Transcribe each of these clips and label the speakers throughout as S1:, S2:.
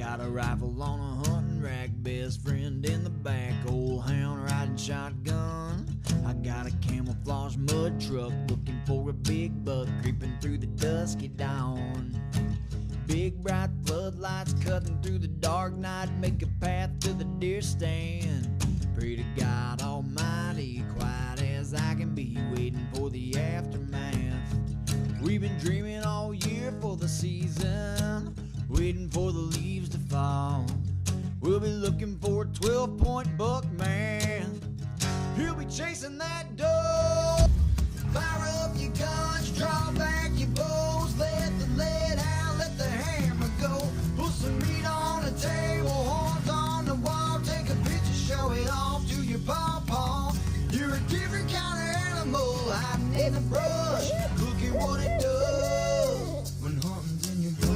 S1: Got a rifle on a hunting rack, best friend in the back, old hound riding shotgun. I got a camouflage mud truck looking for a big buck creeping through the dusky dawn. Big bright floodlights cutting through the dark night make a path to the deer stand. Pray to God Almighty, quiet as I can be, waiting for the aftermath. We've been dreaming all year for the season, waiting for the leaves to fall. We'll be looking for a 12-point buck, man. He'll be chasing that doe. Fire up your guns, draw back your bows, let the lead out, let the hammer go. Put some meat on the table, horns on the wall, take a picture, show it off to your pawpaw. You're a different kind of animal, hiding in the brush. Look at what it does when hunting's in your blood.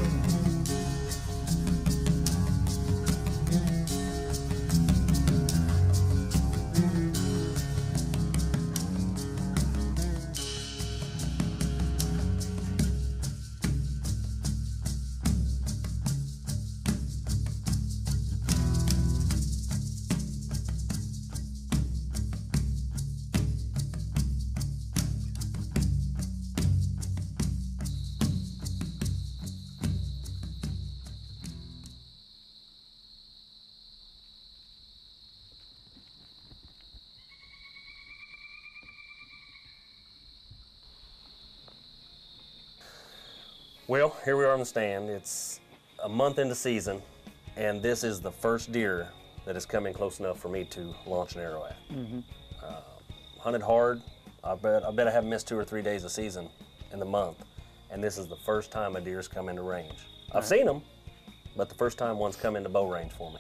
S2: Well, here we are on the stand. It's a month into season, and this is the first deer that has come in close enough for me to launch an arrow at. Hunted hard. I bet I haven't missed 2 or 3 days of season in the month, and this is the first time a deer's come into range. I've seen them, but the first time one's come into bow range for me.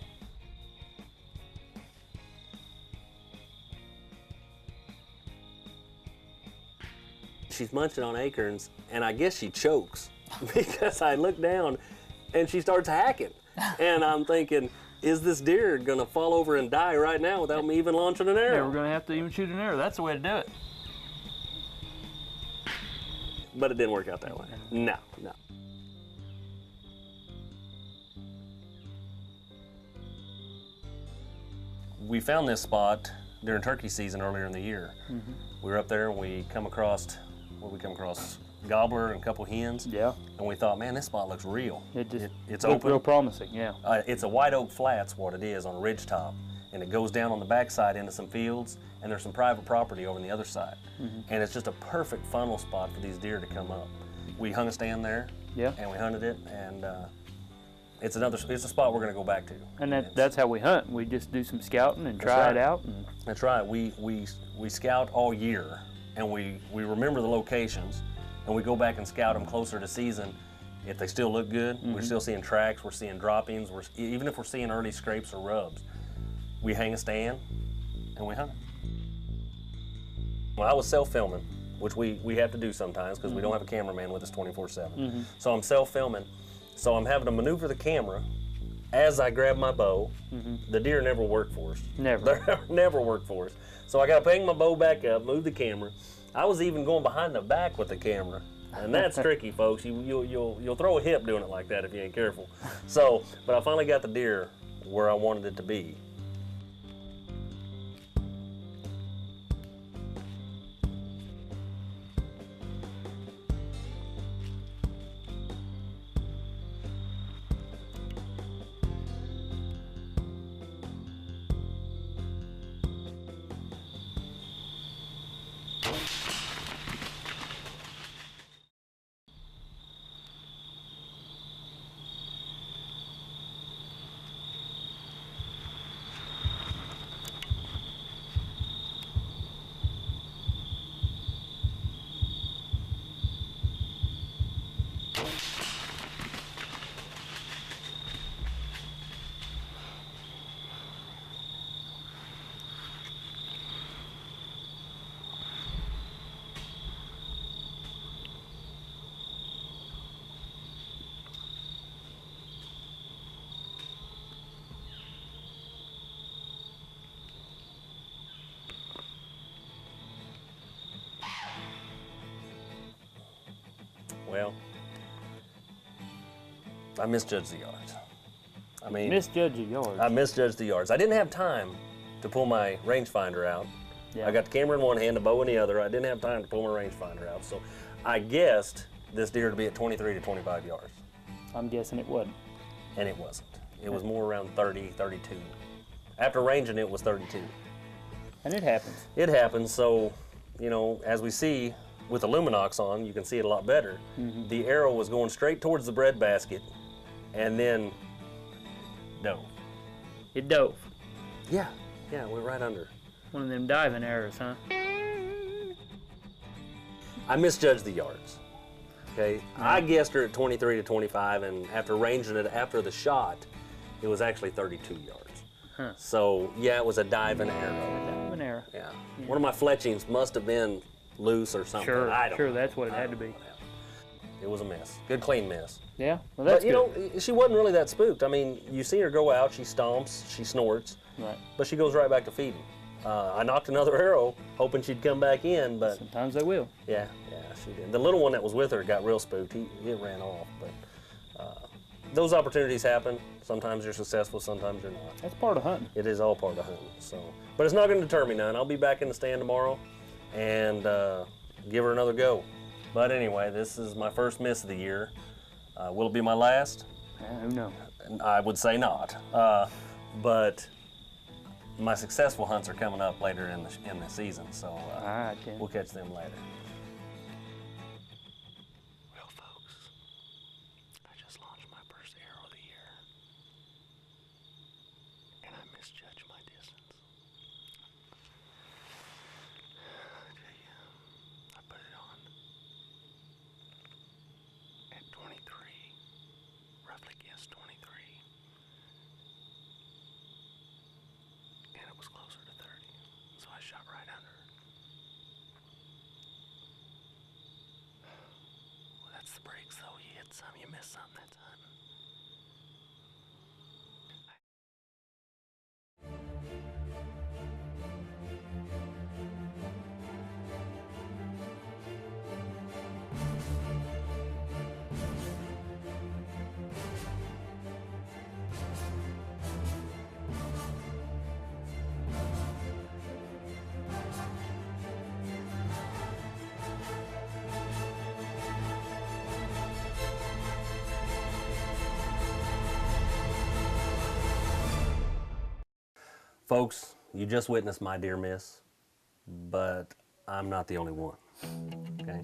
S2: She's munching on acorns, and I guess she chokes because I look down and she starts hacking. And I'm thinking, is this deer gonna fall over and die right now without me even launching an arrow?
S3: Yeah, we're gonna have to even shoot an arrow. That's the way to do it.
S2: But it didn't work out that way. No. We found this spot during turkey season earlier in the year. We were up there and we come across gobbler and a couple hens.
S3: Yeah.
S2: And we thought, man, this spot looks real.
S3: It's
S2: open.
S3: real promising, yeah.
S2: It's a white oak flats, what it is, on a ridge top. And it goes down on the backside into some fields, and there's some private property over on the other side. And it's just a perfect funnel spot for these deer to come up. We hung a stand there, and we hunted it, and it's a spot we're gonna go back to.
S3: And that's how we hunt. We just do some scouting and try it out. And
S2: that's right. We scout all year, and we remember the locations, and we go back and scout them closer to season. If they still look good, we're still seeing tracks, we're seeing droppings, even if we're seeing early scrapes or rubs, we hang a stand and we hunt. Well, I was self-filming, which we have to do sometimes because we don't have a cameraman with us 24/7. So I'm self-filming, so I'm having to maneuver the camera as I grab my bow. The deer never work for us.
S3: Never.
S2: Never work for us. So I got to bring my bow back up, move the camera. I was even going behind the back with the camera, and that's tricky, folks. You'll throw a hip doing it like that if you ain't careful. So, but I finally got the deer where I wanted it to be. Well, I misjudged the yards. I mean,
S3: misjudged the yards.
S2: I misjudged the yards. I didn't have time to pull my rangefinder out.
S3: Yeah.
S2: I got the camera in one hand, the bow in the other. I didn't have time to pull my rangefinder out. So I guessed this deer to be at 23 to 25 yards.
S3: I'm guessing it wasn't.
S2: And it wasn't. It was more around 30, 32. After ranging, it was 32.
S3: And it happens.
S2: It happens. So, you know, as we see with the Luminox on, you can see it a lot better. The arrow was going straight towards the bread basket and then dove.
S3: It dove.
S2: Yeah, went right under.
S3: One of them diving arrows, huh?
S2: I misjudged the yards. Okay, I guessed her at 23 to 25, and after ranging it after the shot, it was actually 32 yards.
S3: Huh.
S2: So yeah, it was a diving arrow.
S3: Diving arrow.
S2: Yeah. One of my fletchings must have been loose or something.
S3: Sure,
S2: I don't
S3: sure,
S2: know.
S3: that's what it
S2: I
S3: had to
S2: don't
S3: be.
S2: know. Good miss. Good clean miss.
S3: Yeah, well that's
S2: But you
S3: good.
S2: know, she wasn't really that spooked. I mean, you see her go out, she stomps, she snorts,
S3: Right.
S2: but she goes right back to feeding. I knocked another arrow, hoping she'd come back in, but
S3: Sometimes they will.
S2: yeah, she did. The little one that was with her got real spooked. It ran off, but those opportunities happen. Sometimes you're successful, sometimes you're not.
S3: That's part of hunting.
S2: It is all part of hunting. So, but it's not going to deter me none. I'll be back in the stand tomorrow and give her another go. But anyway, this is my first miss of the year. Will it be my last?
S3: Who knows?
S2: I would say not. But my successful hunts are coming up later in the season, so
S3: All right, Ken.
S2: we'll catch them later.
S4: Well, folks, I just launched my first arrow of the year, and I misjudged my distance. I tell you, I put it on at 23, roughly guessed 23, and it was closer to 30, so I shot right under it. Well, that's the breaks, though. You hit some, you miss some. That's hunting.
S2: Folks, you just witnessed my deer miss, but I'm not the only one. Okay,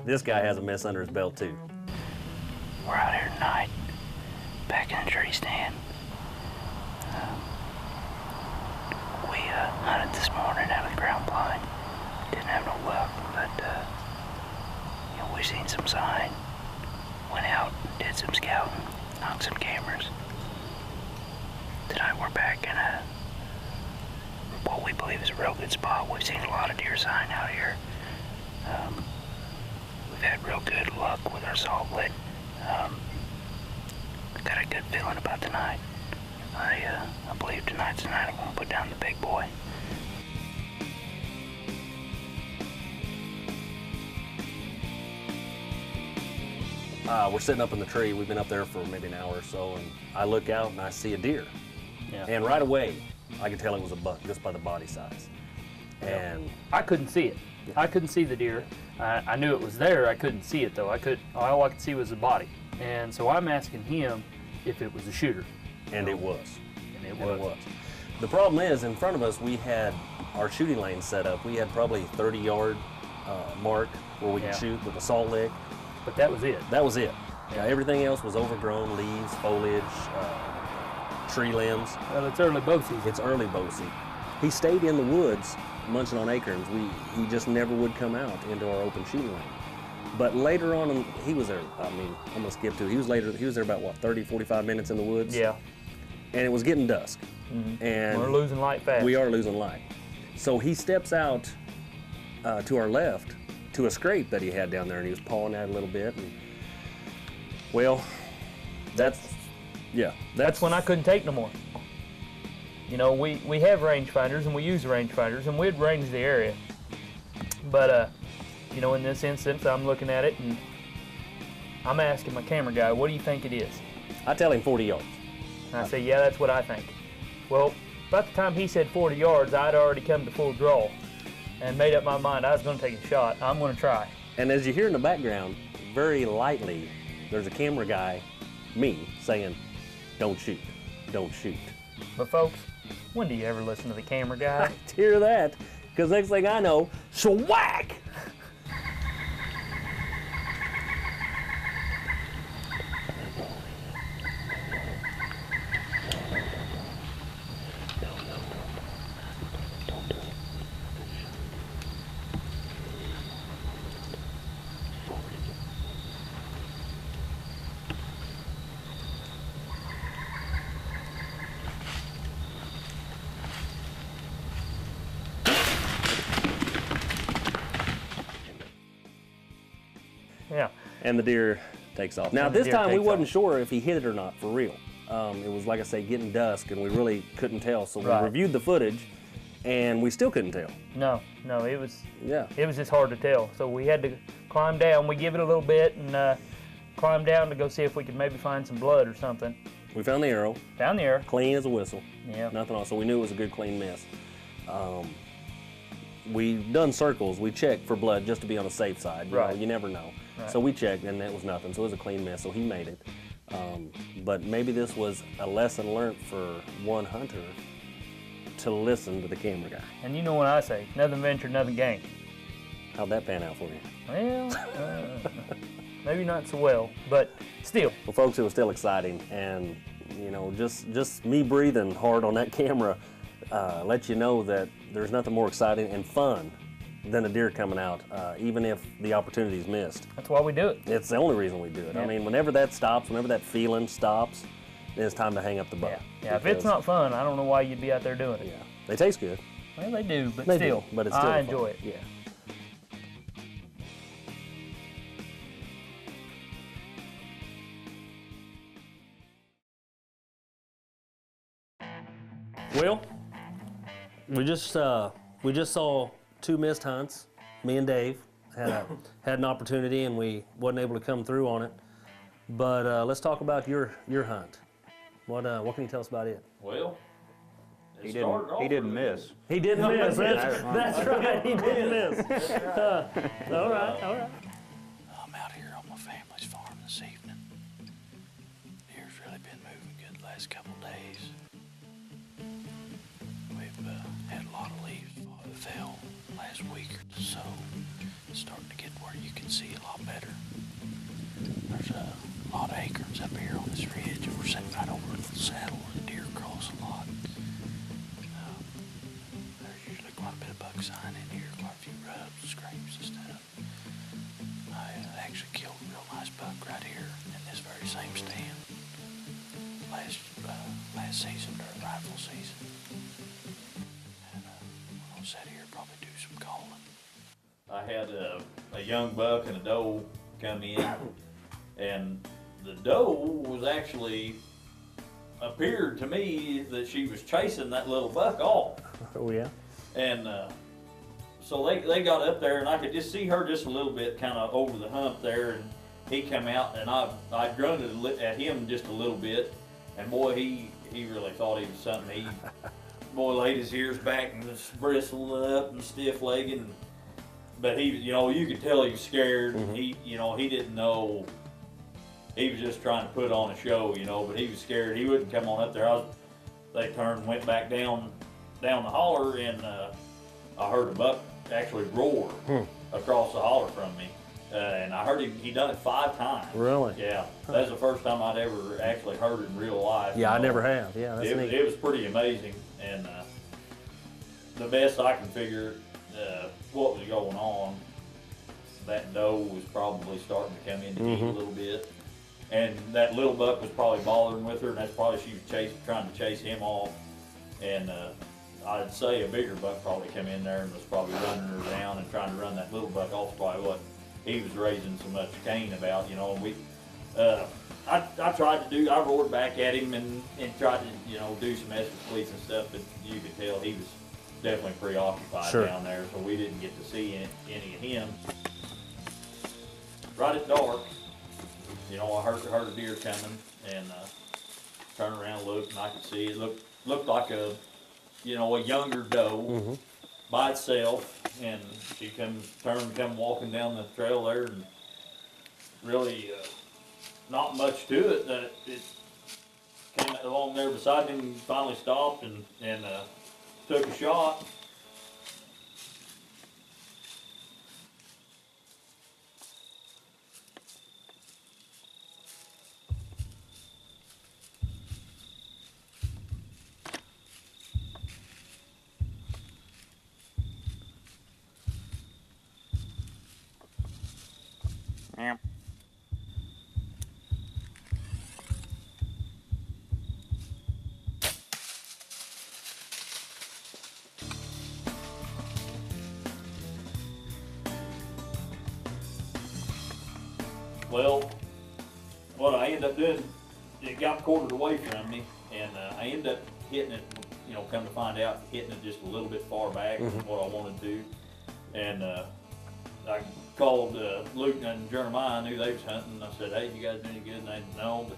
S2: this guy has a miss under his belt too.
S5: We're out here tonight, back in the tree stand. We hunted this morning out of the ground blind. Didn't have no luck, but you know, we seen some sign. Went out, did some scouting, knocked some cameras. Tonight we're back in what we believe is a real good spot. We've seen a lot of deer sign out here. We've had real good luck with our salt lick. Got a good feeling about tonight. I believe tonight's the night I'm going to put down the big boy.
S2: We're sitting up in the tree. We've been up there for maybe an hour or so, and I look out and I see a deer.
S3: Yeah.
S2: And right away, I could tell it was a buck just by the body size. And
S3: I couldn't see it. I couldn't see the deer. I knew it was there. I couldn't see it though. All I could see was the body. And so I'm asking him if it was a shooter.
S2: and it was.
S3: And it
S2: And
S3: was.
S2: The problem is, in front of us, we had our shooting lane set up. We had probably 30-yard mark where we could
S3: Yeah.
S2: shoot with a salt lick.
S3: But that was it.
S2: That was it. Yeah, everything else was overgrown, leaves, foliage, tree limbs.
S3: Well, it's early bow season.
S2: It's early bow season. He stayed in the woods munching on acorns. He just never would come out into our open shooting lane. But later on, he was there. I mean, I'm gonna skip to. He was there about what, 30, 45 minutes in the woods.
S3: Yeah.
S2: And it was getting dusk. And
S3: We're losing light fast.
S2: we are losing light. So he steps out to our left to a scrape that he had down there, and he was pawing at it a little bit. And, well, that's
S3: That's when I couldn't take no more. You know, we have rangefinders and we use rangefinders and we'd range the area. But, you know, in this instance, I'm looking at it and I'm asking my camera guy, what do you think it is?
S2: I tell him 40 yards.
S3: And I said, yeah, that's what I think. Well, about the time he said 40 yards, I'd already come to full draw and made up my mind I was going to take a shot. I'm going to try.
S2: And as you hear in the background, very lightly, there's a camera guy, me, saying, don't shoot, don't shoot.
S3: But folks, when do you ever listen to the camera guy?
S2: Hear that? Because next thing I know, swhack!
S3: Yeah.
S2: And the deer takes off. Now
S3: And the
S2: this
S3: deer
S2: time we
S3: takes
S2: wasn't
S3: off.
S2: sure if he hit it or not for real. It was, like I say, getting dusk and we really couldn't tell. So we
S3: Right.
S2: reviewed the footage and we still couldn't tell.
S3: No, it was
S2: Yeah.
S3: just hard to tell. So we had to climb down. We give it a little bit and climb down to go see if we could maybe find some blood or something.
S2: We found the arrow,
S3: Down there.
S2: clean as a whistle.
S3: Yeah.
S2: Nothing else. So we knew it was a good, clean miss. We done circles. We checked for blood just to be on the safe side. You
S3: Right.
S2: know, you never know.
S3: Right.
S2: So we checked and that was nothing. So it was a clean miss. So he made it. But maybe this was a lesson learned for one hunter to listen to the camera guy.
S3: And you know what I say, nothing ventured, nothing gained.
S2: How'd that pan out for you?
S3: Well, maybe not so well, but still.
S2: Well, folks, it was still exciting, and you know, just me breathing hard on that camera let you know that there's nothing more exciting and fun than a deer coming out, even if the opportunity is missed.
S3: That's why we do it.
S2: It's the only reason we do it.
S3: Yeah.
S2: I mean, whenever that stops, whenever that feeling stops, then it's time to hang up the bow.
S3: Yeah. If it's not fun, I don't know why you'd be out there doing it.
S2: Yeah, they taste good.
S3: Well, they do, but
S2: They
S3: still.
S2: do, but it's still
S3: I
S2: fun.
S3: enjoy it.
S2: Yeah. Well, we just saw two missed hunts. Me and Dave had an opportunity, and we wasn't able to come through on it. But let's talk about your hunt. What can you tell us about it?
S6: Well,
S7: He didn't miss.
S2: He didn't miss. That's right. He didn't miss. All right.
S6: I'm out here on my family's farm this evening. Deer's really been moving good the last couple of days. We've had a lot of leaves that fell last week or so. It's starting to get where you can see a lot better. There's a lot of acorns up here on this ridge, and we're sitting right over a little saddle where the deer cross a lot. There's usually quite a bit of buck sign in here, quite a few rubs, scrapes and stuff. I actually killed a real nice buck right here in this very same stand last season during rifle season. And I'll sit here and probably do some calling. I had a young buck and a doe come in, and the doe was actually appeared to me that she was chasing that little buck off.
S2: Oh yeah.
S6: And so they got up there, and I could just see her just a little bit kind of over the hump there, and he come out, and I grunted at him just a little bit, and boy, he really thought he was something. He boy laid his ears back and was bristling up and stiff-legged, but he, you know, you could tell he was scared.
S2: Mm-hmm.
S6: He, you know, he didn't know. He was just trying to put on a show, you know, but he was scared. He wouldn't come on up there. They turned and went back down the holler, and I heard a buck actually roar across the holler from me. And I heard he done it 5 times.
S2: Really?
S6: Yeah. That's the first time I'd ever actually heard it in real life.
S2: Yeah,
S6: you
S2: I
S6: know.
S2: never have. Yeah, that's neat.
S6: It was pretty amazing. And the best I can figure what was going on, that doe was probably starting to come into heat a little bit. And that little buck was probably bothering with her, and that's probably she was trying to chase him off. And I'd say a bigger buck probably come in there and was probably running her down and trying to run that little buck off. Probably what he was raising so much Cain about, you know. And we, I tried to do, I roared back at him and tried to, you know, do some extra cleats and stuff, but you could tell he was definitely preoccupied down there, so we didn't get to see any of him. Right at dark, you know, I heard a deer coming, and turned around, looked, and I could see it looked like a younger doe by itself, and she come walking down the trail there, and really not much to it. It came along there beside me and finally stopped and took a shot. Well, what I ended up doing, it got quartered away from me, and I ended up hitting it, come to find out, hitting it just a little bit far back from what I wanted to. And I called Luke and Jeremiah, I knew they was hunting. I said, hey, you guys do any good? And they didn't know,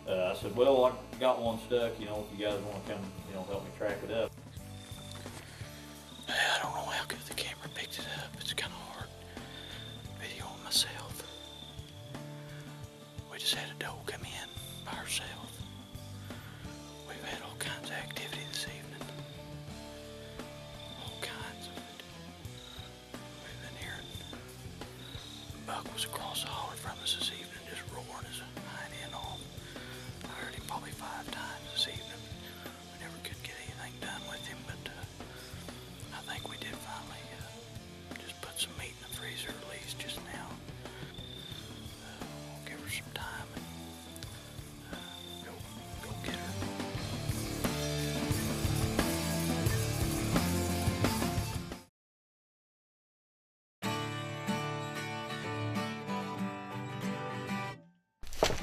S6: but I said, well, I got one stuck, if you guys want to come, help me track it up.
S5: I don't know how good the camera picked it up. It's kind of hard videoing myself. We just had a doe come in by herself. We've had all kinds of activity this evening. All kinds of it. We've been hearing Buck was across the holler from us this evening, just roaring his hind end off. I heard him probably 5 times this evening. We never could get anything done with him, but I think we did finally just put some meat in the freezer, at least just now. We'll give her some time and go get her.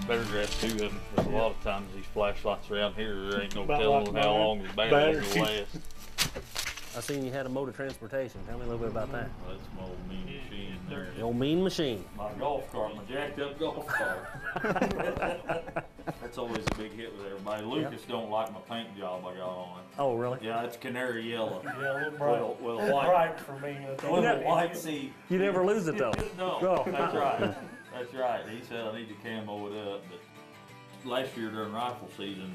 S6: Better grab 2 of them, because a lot of times these flashlights around here, there ain't no
S8: About
S6: telling
S8: like
S6: how
S8: mine.
S6: long the batteries will
S8: Batteries.
S6: last.
S2: I seen you had a mode of transportation. Tell me a little bit about that.
S6: That's my old mean machine there.
S2: The old mean machine.
S6: My golf cart, my jacked up golf cart. That's always a big hit with everybody. Lucas don't like my paint job I got on it.
S2: Oh, really?
S6: Yeah, it's canary yellow.
S8: Yeah, a little bright.
S6: With a
S8: It's
S6: white,
S8: bright for me. I think.
S6: with a white seat.
S2: You never lose it though.
S6: No,
S2: No.
S6: that's right. That's right. He said I need to camo it up. But last year during rifle season,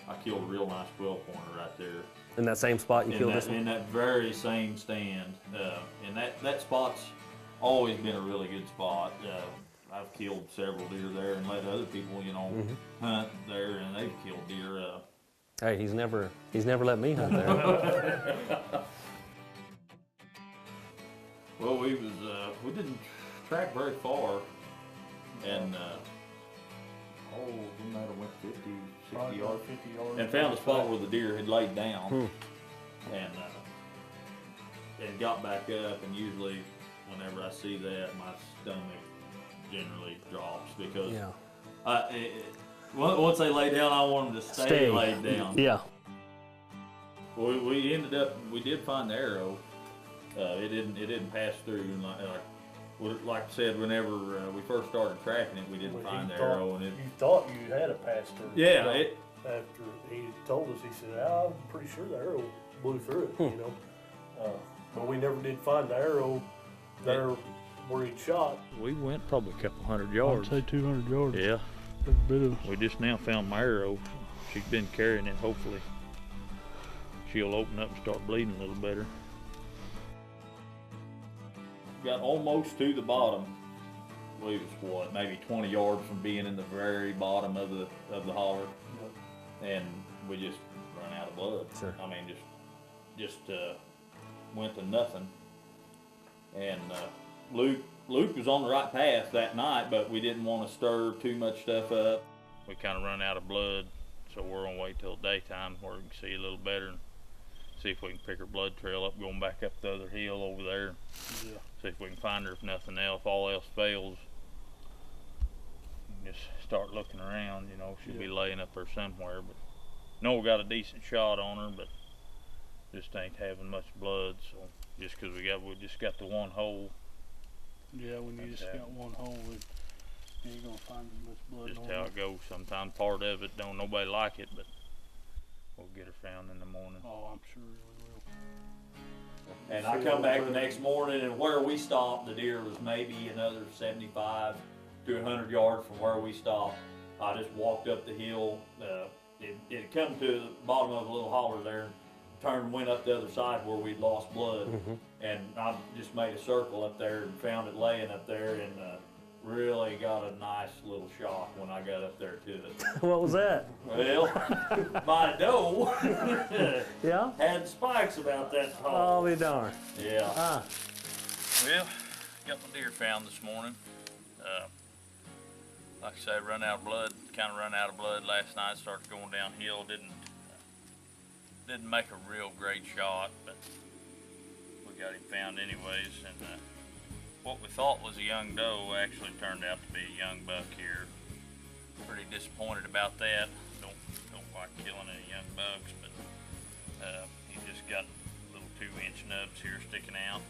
S6: I killed a real nice 12-pointer right there.
S2: In that same spot you killed this
S6: In
S2: one?
S6: that very same stand. And that spot's always been a really good spot. I've killed several deer there and let other people, hunt there, and they've killed deer.
S2: Hey, he's never let me hunt there.
S6: Well, we didn't track very far, and we might have went 50, 60
S8: Probably
S6: yards,
S8: 50 yards.
S6: and found a spot where the deer had laid down, and got back up. And usually, whenever I see that, my stomach generally drops because
S2: Yeah.
S6: once they lay down, I want them to stay laid down.
S2: Yeah.
S6: We did find the arrow. It didn't pass through. And like I said, whenever we first started tracking it, we didn't find the arrow. And
S8: You thought you had a pass through.
S6: yeah,
S8: After he told us, he said, I'm pretty sure the arrow blew through it, But we never did find the arrow there where he'd shot.
S6: we went probably a couple hundred
S8: I'd
S6: yards.
S8: say 200 yards.
S6: Yeah,
S8: That's a bit of.
S6: we just now found my arrow. She's been carrying it. Hopefully, she'll open up and start bleeding a little better. Got almost to the bottom. We was maybe 20 yards from being in the very bottom of the holler, and we just run out of blood.
S2: Sure.
S6: I mean, just went to nothing. And Luke was on the right path that night, but we didn't want to stir too much stuff up. We kind of run out of blood, so we're gonna wait till daytime where we can see a little better and see if we can pick her blood trail up, going back up the other hill over there.
S8: Yeah.
S6: See if we can find her. If nothing else, if all else fails, just start looking around. She'll be laying up there somewhere. But we got a decent shot on her, but just ain't having much blood. So just because we just got the one hole.
S8: Yeah, when you just got one hole, you ain't you're gonna find as much blood.
S6: Just
S8: on
S6: how
S8: her.
S6: it goes. Sometimes part of it don't nobody like it, but we'll get her found in the morning.
S8: Oh, I'm sure we will.
S6: And I come back the next morning, and where we stopped, the deer was maybe another 75 to 100 yards from where we stopped. I just walked up the hill. It had come to the bottom of a little holler there, turned and went up the other side where we'd lost blood. And I just made a circle up there and found it laying up there, and really got a nice little shock when I got up there to it.
S2: What was that?
S6: Well, my doe
S2: Yeah?
S6: had spikes about that
S2: Oh,
S6: tall.
S2: be darned.
S6: Yeah.
S2: Ah,
S6: Well, got my deer found this morning. Like I say, run out of blood. Kind of run out of blood last night. Started going downhill. Didn't make a real great shot, but we got him found anyways. And what we thought was a young doe actually turned out to be a young buck here. Pretty disappointed about that. Don't like killing any young bucks, but he just got little 2-inch nubs here sticking out.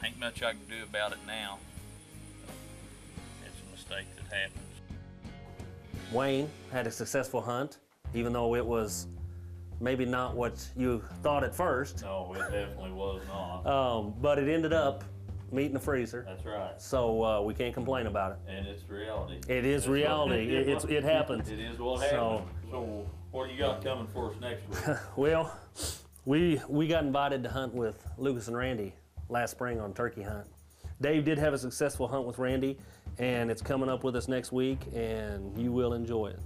S6: Ain't much I can do about it now. It's a mistake that happens.
S2: Wayne had a successful hunt, even though it was maybe not what you thought at first.
S6: No, it definitely was not.
S2: But it ended up meeting the freezer.
S6: That's right.
S2: So we can't complain about it.
S6: And it's reality.
S2: It is
S6: That's what-
S2: reality. It happens.
S6: It is what
S2: So-
S6: happened. So what do you got coming for us next week?
S2: Well, we got invited to hunt with Lucas and Randy last spring on turkey hunt. Dave did have a successful hunt with Randy, and it's coming up with us next week, and you will enjoy it.